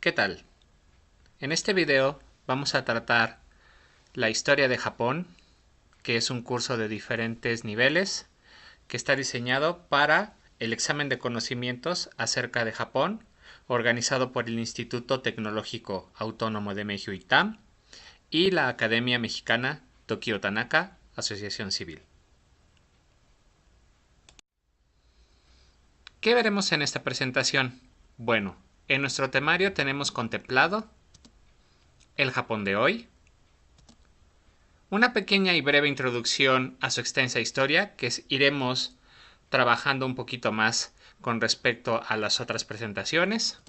¿Qué tal? En este video vamos a tratar la historia de Japón, que es un curso de diferentes niveles que está diseñado para el examen de conocimientos acerca de Japón, organizado por el Instituto Tecnológico Autónomo de Meiju ITAM y la Academia Mexicana Tokio Tanaka, Asociación Civil. ¿Qué veremos en esta presentación? Bueno, en nuestro temario tenemos contemplado el Japón de hoy, una pequeña y breve introducción a su extensa historia, que iremos trabajando un poquito más con respecto a las otras presentaciones,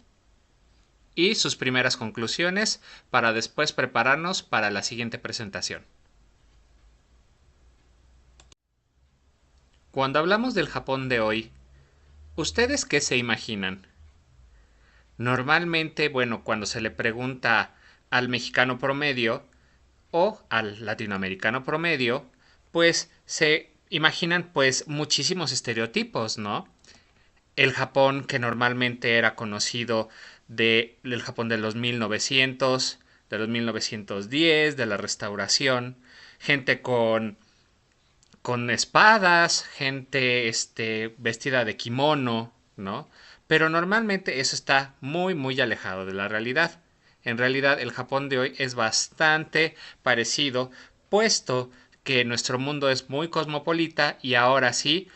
y sus primeras conclusiones para después prepararnos para la siguiente presentación. Cuando hablamos del Japón de hoy, ¿ustedes qué se imaginan? Normalmente, cuando se le pregunta al mexicano promedio o al latinoamericano promedio, pues se imaginan pues muchísimos estereotipos, ¿no? El Japón que normalmente era conocido del Japón de los 1900, de los 1910, de la Restauración, gente con espadas, gente vestida de kimono, ¿no? Pero normalmente eso está muy, muy alejado de la realidad. En realidad, el Japón de hoy es bastante parecido, puesto que nuestro mundo es muy cosmopolita y ahora sí,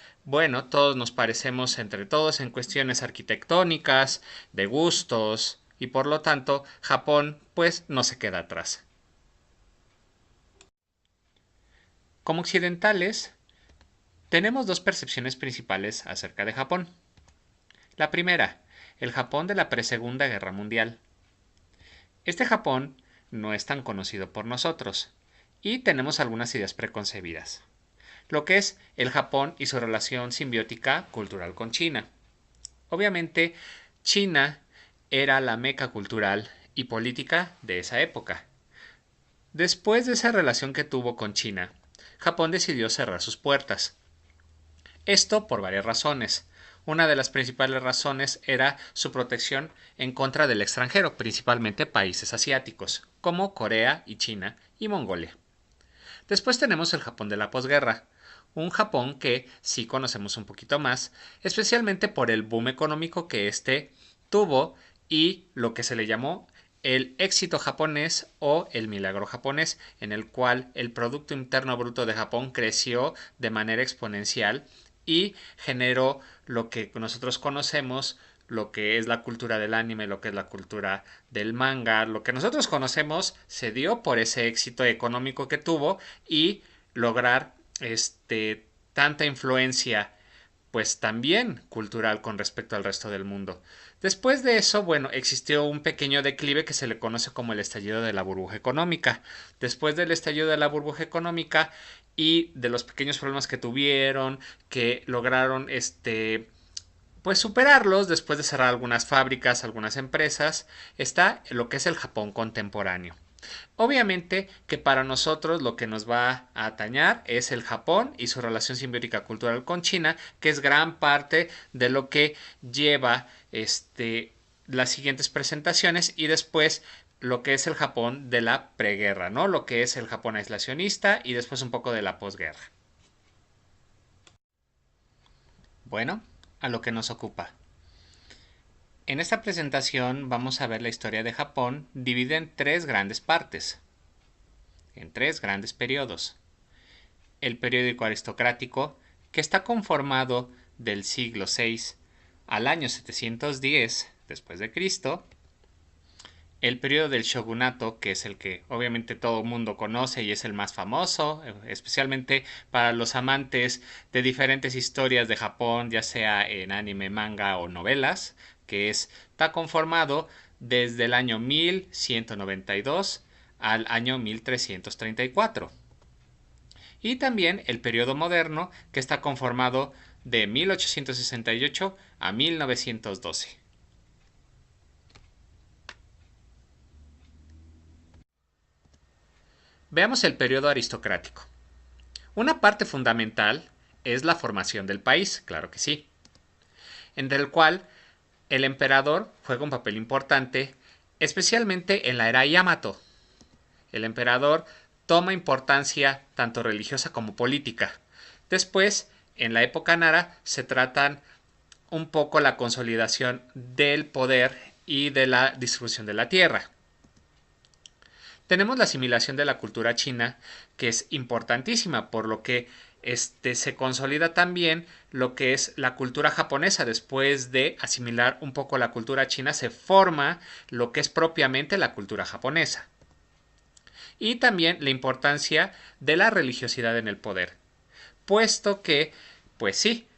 todos nos parecemos entre todos en cuestiones arquitectónicas, de gustos, y por lo tanto, Japón pues no se queda atrás. Como occidentales, tenemos dos percepciones principales acerca de Japón. La primera, el Japón de la pre-Segunda Guerra Mundial. Este Japón no es tan conocido por nosotros y tenemos algunas ideas preconcebidas. Lo que es el Japón y su relación simbiótica cultural con China. Obviamente, China era la meca cultural y política de esa época. Después de esa relación que tuvo con China, Japón decidió cerrar sus puertas. Esto por varias razones. Una de las principales razones era su protección en contra del extranjero, principalmente países asiáticos, como Corea y China y Mongolia. Después tenemos el Japón de la posguerra, un Japón que sí conocemos un poquito más, especialmente por el boom económico que éste tuvo y lo que se le llamó el éxito japonés o el milagro japonés, en el cual el Producto Interno Bruto de Japón creció de manera exponencial y generó lo que nosotros conocemos, lo que es la cultura del anime, lo que es la cultura del manga, lo que nosotros conocemos se dio por ese éxito económico que tuvo y lograr tanta influencia pues también cultural con respecto al resto del mundo. Después de eso, existió un pequeño declive que se le conoce como el estallido de la burbuja económica. Después del estallido de la burbuja económica y de los pequeños problemas que tuvieron, que lograron pues superarlos después de cerrar algunas fábricas, algunas empresas, está lo que es el Japón contemporáneo. Obviamente que para nosotros lo que nos va a atañar es el Japón y su relación simbiótica cultural con China, que es gran parte de lo que lleva las siguientes presentaciones y después lo que es el Japón de la preguerra, ¿no? Lo que es el Japón aislacionista y después un poco de la posguerra. Bueno, a lo que nos ocupa. En esta presentación vamos a ver la historia de Japón dividida en tres grandes partes, en tres grandes periodos. El periódico aristocrático, que está conformado del siglo VI al año 710 después de Cristo, el periodo del shogunato, que es el que obviamente todo el mundo conoce y es el más famoso, especialmente para los amantes de diferentes historias de Japón, ya sea en anime, manga o novelas, que está conformado desde el año 1192 al año 1334. Y también el periodo moderno, que está conformado de 1868 a 1912. Veamos el periodo aristocrático. Una parte fundamental es la formación del país, claro que sí, entre el cual el emperador juega un papel importante especialmente en la era Yamato. El emperador toma importancia tanto religiosa como política. Después, en la época Nara, se tratan un poco la consolidación del poder y de la distribución de la tierra. Tenemos la asimilación de la cultura china, que es importantísima, por lo que se consolida también lo que es la cultura japonesa. Después de asimilar un poco la cultura china, se forma lo que es propiamente la cultura japonesa. Y también la importancia de la religiosidad en el poder, puesto que, pues sí,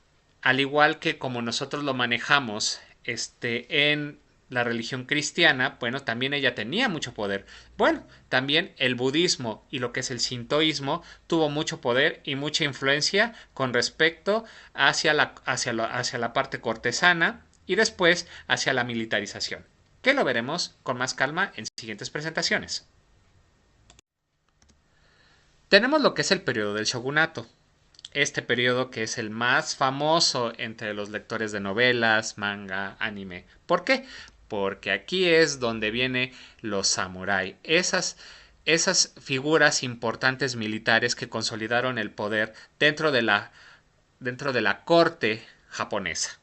al igual que como nosotros lo manejamos en la religión cristiana, bueno, también ella tenía mucho poder. Bueno, también el budismo y lo que es el sintoísmo tuvo mucho poder y mucha influencia con respecto hacia la parte cortesana y después hacia la militarización, que lo veremos con más calma en siguientes presentaciones. Tenemos lo que es el periodo del shogunato. Este periodo que es el más famoso entre los lectores de novelas, manga, anime. ¿Por qué? Porque aquí es donde vienen los samurái. Esas figuras importantes militares que consolidaron el poder dentro de la corte japonesa.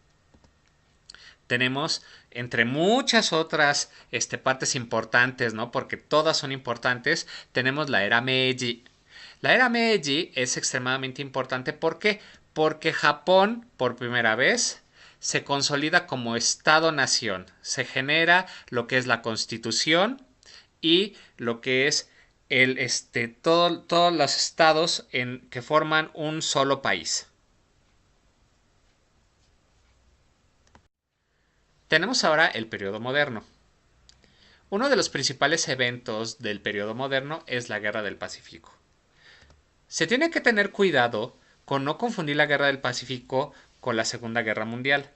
Tenemos entre muchas otras partes importantes, ¿no? Porque todas son importantes. Tenemos la era Meiji. La era Meiji es extremadamente importante. ¿Por qué? Porque Japón, por primera vez, se consolida como Estado-nación. Se genera lo que es la Constitución y lo que es todos los estados que forman un solo país. Tenemos ahora el periodo moderno. Uno de los principales eventos del periodo moderno es la Guerra del Pacífico. Se tiene que tener cuidado con no confundir la Guerra del Pacífico con la Segunda Guerra Mundial.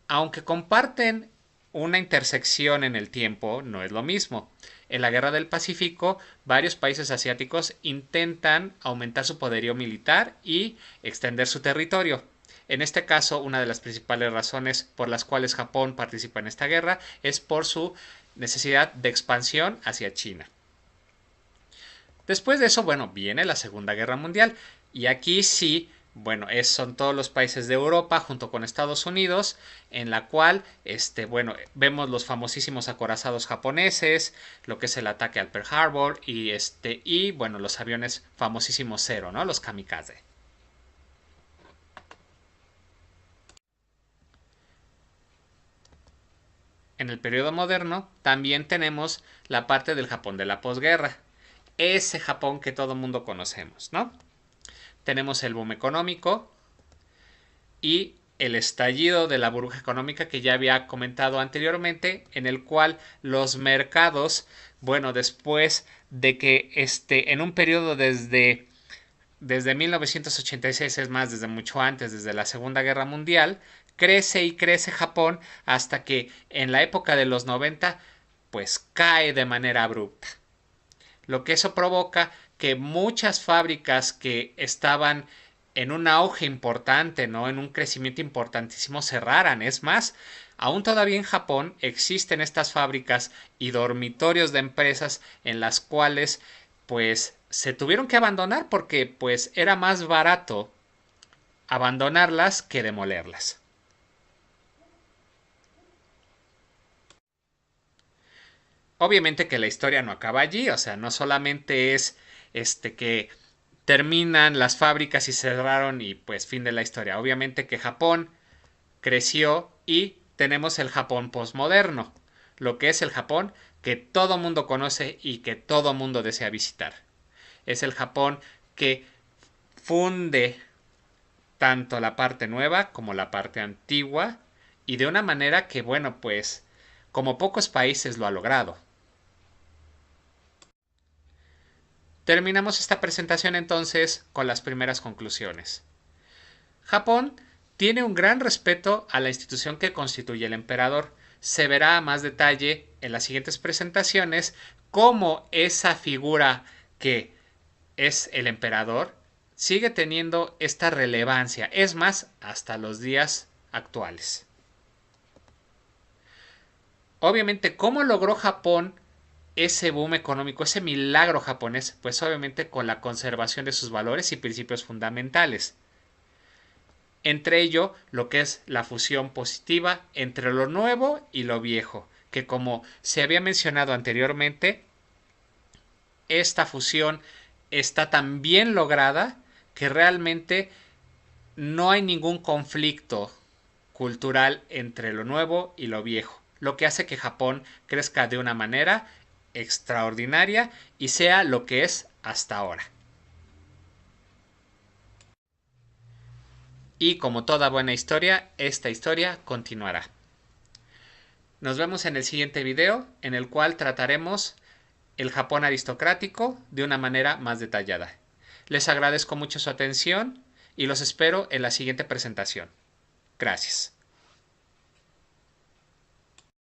Aunque comparten una intersección en el tiempo, no es lo mismo. En la Guerra del Pacífico, varios países asiáticos intentan aumentar su poderío militar y extender su territorio. En este caso, una de las principales razones por las cuales Japón participa en esta guerra es por su necesidad de expansión hacia China. Después de eso, bueno, viene la Segunda Guerra Mundial y aquí sí, bueno, son todos los países de Europa junto con Estados Unidos, en la cual, bueno, vemos los famosísimos acorazados japoneses, lo que es el ataque al Pearl Harbor y bueno, los aviones famosísimos Zero, ¿no? Los kamikaze. En el periodo moderno también tenemos la parte del Japón de la posguerra, ese Japón que todo mundo conocemos, ¿no? Tenemos el boom económico y el estallido de la burbuja económica que ya había comentado anteriormente, en el cual los mercados, bueno, después de que en un periodo desde 1986, es más, desde mucho antes, desde la Segunda Guerra Mundial, crece y crece Japón hasta que en la época de los 90, pues cae de manera abrupta. Lo que eso provoca que muchas fábricas que estaban en un auge importante, ¿no? En un crecimiento importantísimo cerraran. Es más, aún todavía en Japón existen estas fábricas y dormitorios de empresas en las cuales pues se tuvieron que abandonar porque pues era más barato abandonarlas que demolerlas. Obviamente que la historia no acaba allí, o sea, no solamente es que terminan las fábricas y cerraron y pues fin de la historia. Obviamente que Japón creció y tenemos el Japón posmoderno, lo que es el Japón que todo mundo conoce y que todo mundo desea visitar. Es el Japón que funde tanto la parte nueva como la parte antigua y de una manera que, bueno, pues como pocos países lo ha logrado. Terminamos esta presentación entonces con las primeras conclusiones. Japón tiene un gran respeto a la institución que constituye el emperador. Se verá a más detalle en las siguientes presentaciones cómo esa figura que es el emperador sigue teniendo esta relevancia, es más, hasta los días actuales. Obviamente, ¿cómo logró Japón ese boom económico, ese milagro japonés? Pues obviamente con la conservación de sus valores y principios fundamentales. Entre ello, lo que es la fusión positiva entre lo nuevo y lo viejo, que como se había mencionado anteriormente, esta fusión está tan bien lograda que realmente no hay ningún conflicto cultural entre lo nuevo y lo viejo, lo que hace que Japón crezca de una manera extraordinaria y sea lo que es hasta ahora. Y como toda buena historia, esta historia continuará. Nos vemos en el siguiente video, en el cual trataremos el Japón aristocrático de una manera más detallada. Les agradezco mucho su atención y los espero en la siguiente presentación. Gracias.